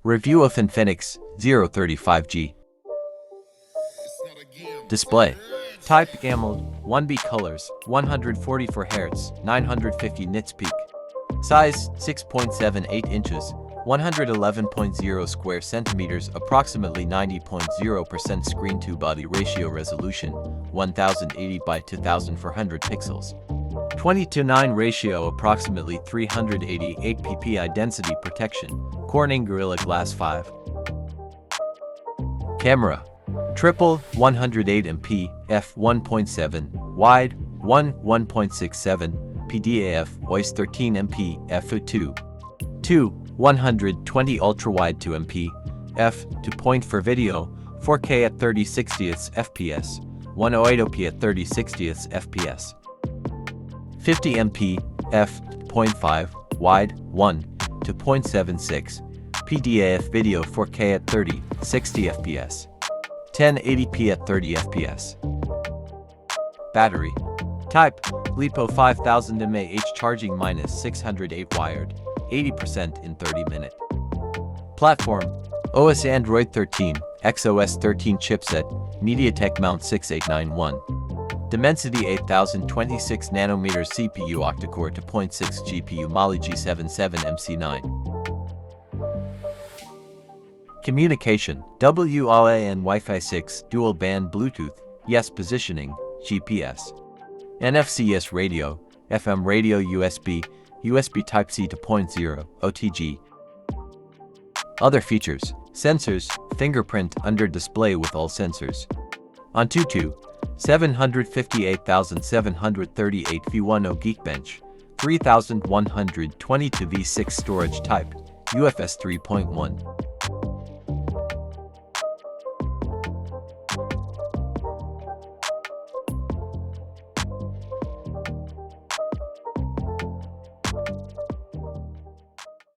Review of Infinix 035G. Display type AMOLED, 1B colors, 144 Hz, 950 nits peak. Size 6.78 inches, 111.0 square centimeters, approximately 90.0% screen-to-body ratio resolution, 1080 by 2400 pixels. 20:9 ratio, approximately 388 ppi density protection, Corning Gorilla Glass 5. Camera triple 108MP f1.7 wide 1.67 PDAF voice 13MP f2 120 ultra-wide 2MP f2. For video 4K at 30/60 fps 1080p at 30/60 fps 50MP f.5 wide 1.76 PDAF video 4K at 30/60 fps 1080p at 30 fps. Battery type LiPo 5000 mAh charging -608 wired, 80% in 30 minutes. Platform OS Android 13, XOS 13 chipset, MediaTek Mount 6891. Dimensity 8026 nanometers CPU octa-core 2.6 GPU Mali G77 MC9. Communication wlcm Wi-Fi 6 dual band Bluetooth yes positioning GPS NFC radio FM radio USB Type-C 2.0 OTG. Other features: sensors, fingerprint under display with all sensors. Antutu 758,738 V10 Geekbench 3122 V6 storage type UFS 3.1.